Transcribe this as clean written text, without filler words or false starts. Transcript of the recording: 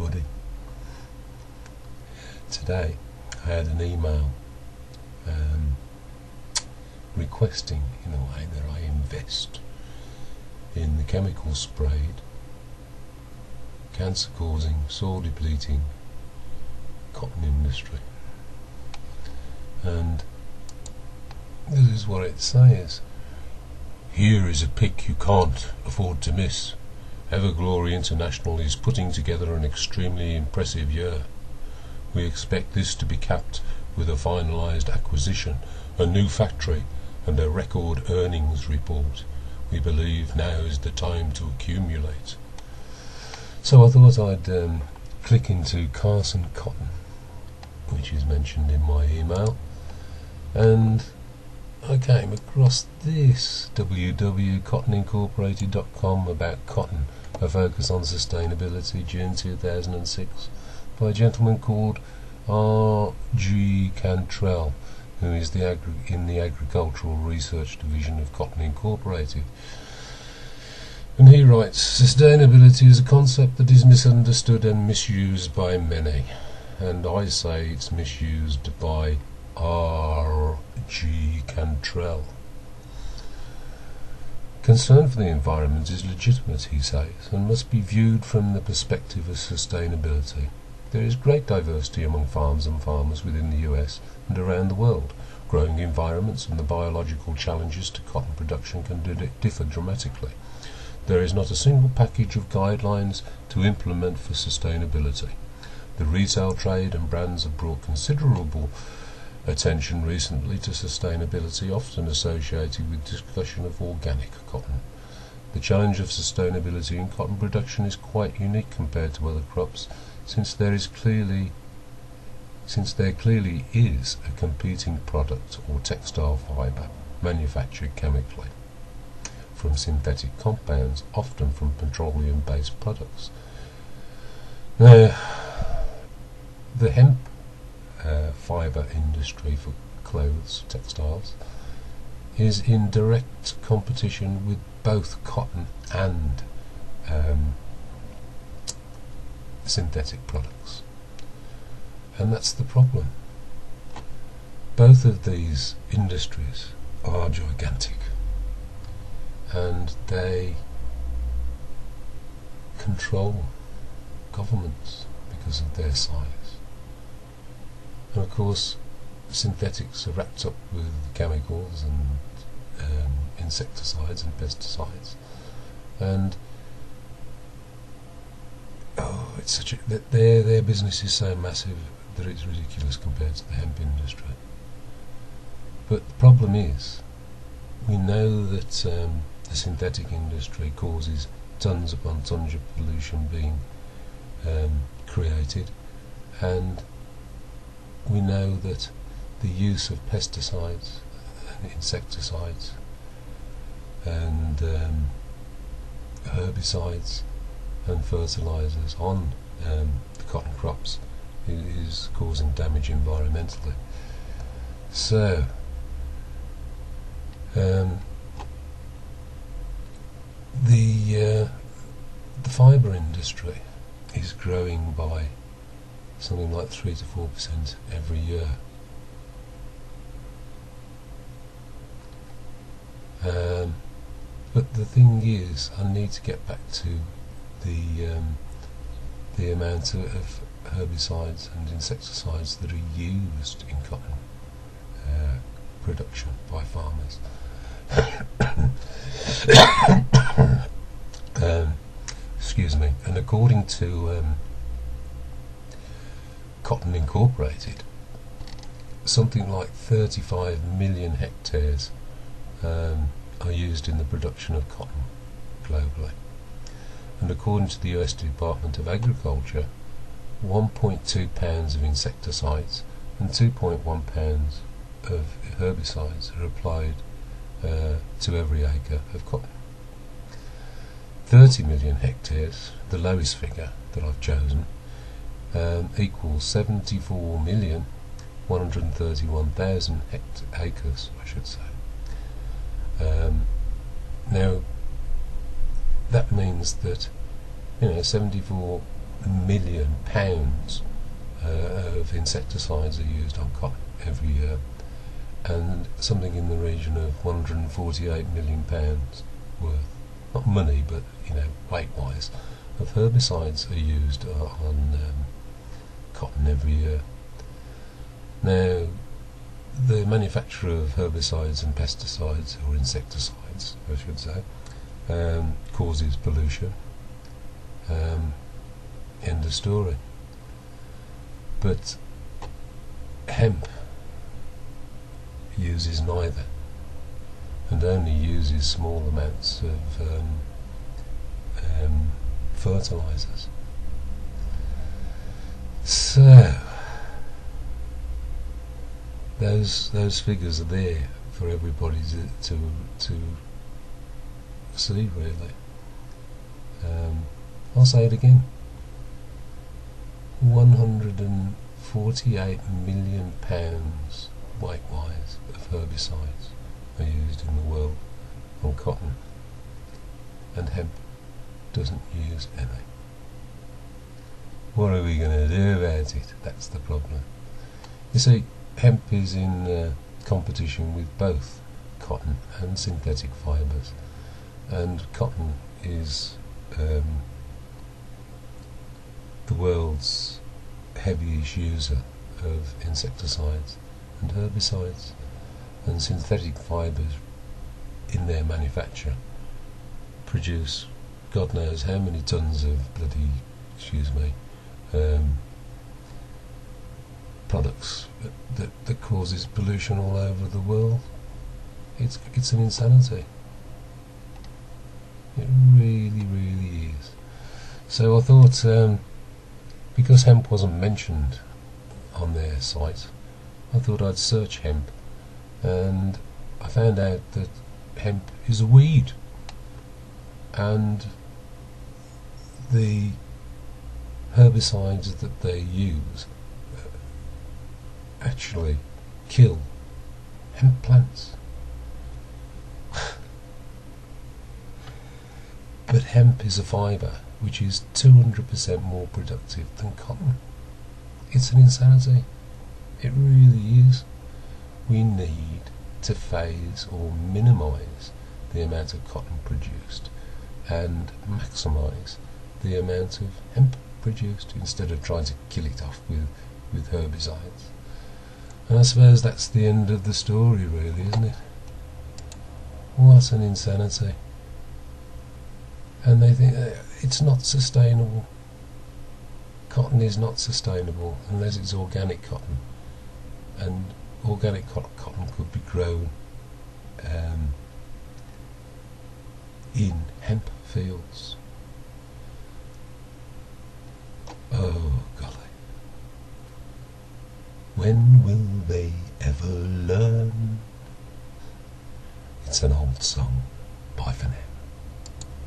everybody. Today I had an email requesting, in a way, that I invest in the chemical sprayed, cancer-causing, soil-depleting cotton industry. And this is what it says. Here is a pick you can't afford to miss. Everglory International is putting together an extremely impressive year. We expect this to be capped with a finalised acquisition, a new factory, and a record earnings report. We believe now is the time to accumulate. So I thought I'd click into Carson Cotton, which is mentioned in my email, and I came across this, www.cottonincorporated.com, about cotton, a focus on sustainability, June 2006, by a gentleman called R.G. Cantrell, who is in the Agricultural Research Division of Cotton Incorporated. And he writes, sustainability is a concept that is misunderstood and misused by many, and I say it's misused by R.G. Cantrell. Concern for the environment is legitimate, he says, and must be viewed from the perspective of sustainability. There is great diversity among farms and farmers within the US and around the world. Growing environments and the biological challenges to cotton production can differ dramatically. There is not a single package of guidelines to implement for sustainability. The retail trade and brands have brought considerable attention recently to sustainability, often associated with discussion of organic cotton. The challenge of sustainability in cotton production is quite unique compared to other crops, since there clearly is a competing product or textile fibre manufactured chemically from synthetic compounds, often from petroleum-based products. Now, the hemp fibre industry for clothes, textiles, is in direct competition with both cotton and synthetic products. And that's the problem. Both of these industries are gigantic, and they control governments because of their size. And of course, synthetics are wrapped up with chemicals and insecticides and pesticides, and it's such their business is so massive that it's ridiculous compared to the hemp industry. But the problem is, we know that the synthetic industry causes tons upon tons of pollution being created, and we know that the use of pesticides and insecticides and herbicides and fertilizers on the cotton crops is causing damage environmentally. So the fibre industry is growing by something like 3 to 4% every year. But the thing is, I need to get back to the amount of herbicides and insecticides that are used in cotton production by farmers. Excuse me. And according to Cotton Incorporated, something like 35 million hectares are used in the production of cotton globally. And according to the US Department of Agriculture, 1.2 pounds of insecticides and 2.1 pounds of herbicides are applied to every acre of cotton. 30 million hectares, the lowest figure that I've chosen, equals 74,131,000 acres, I should say. Now, that means that 74 million pounds of insecticides are used on cotton every year, and something in the region of 148 million pounds worth, not money but weight-wise, of herbicides are used on cotton every year. Now, the manufacture of herbicides and pesticides, or insecticides I should say, causes pollution. End of story. But hemp uses neither, and only uses small amounts of fertilizers. So those figures are there for everybody to see, really. I'll say it again. 148 million pounds weight-wise of herbicides are used in the world on cotton, and hemp doesn't use any. What are we going to do about it? That's the problem. You see, hemp is in competition with both cotton and synthetic fibres, and cotton is the world's heaviest user of insecticides and herbicides, and synthetic fibres in their manufacture produce God knows how many tons of bloody, products that causes pollution all over the world. It's an insanity. It really, really is. So I thought, because hemp wasn't mentioned on their site, I thought I'd search hemp, and I found out that hemp is a weed, and the herbicides that they use actually kill hemp plants. But hemp is a fibre which is 200% more productive than cotton. It's an insanity. It really is. We need to phase or minimise the amount of cotton produced and maximise the amount of hemp produced, instead of trying to kill it off with herbicides. And I suppose that's the end of the story, really, isn't it? What an insanity. And they think it's not sustainable. Cotton is not sustainable unless it's organic cotton, and organic cotton could be grown in hemp fields. Oh golly, when will they ever learn? It's an old song. Bye for now.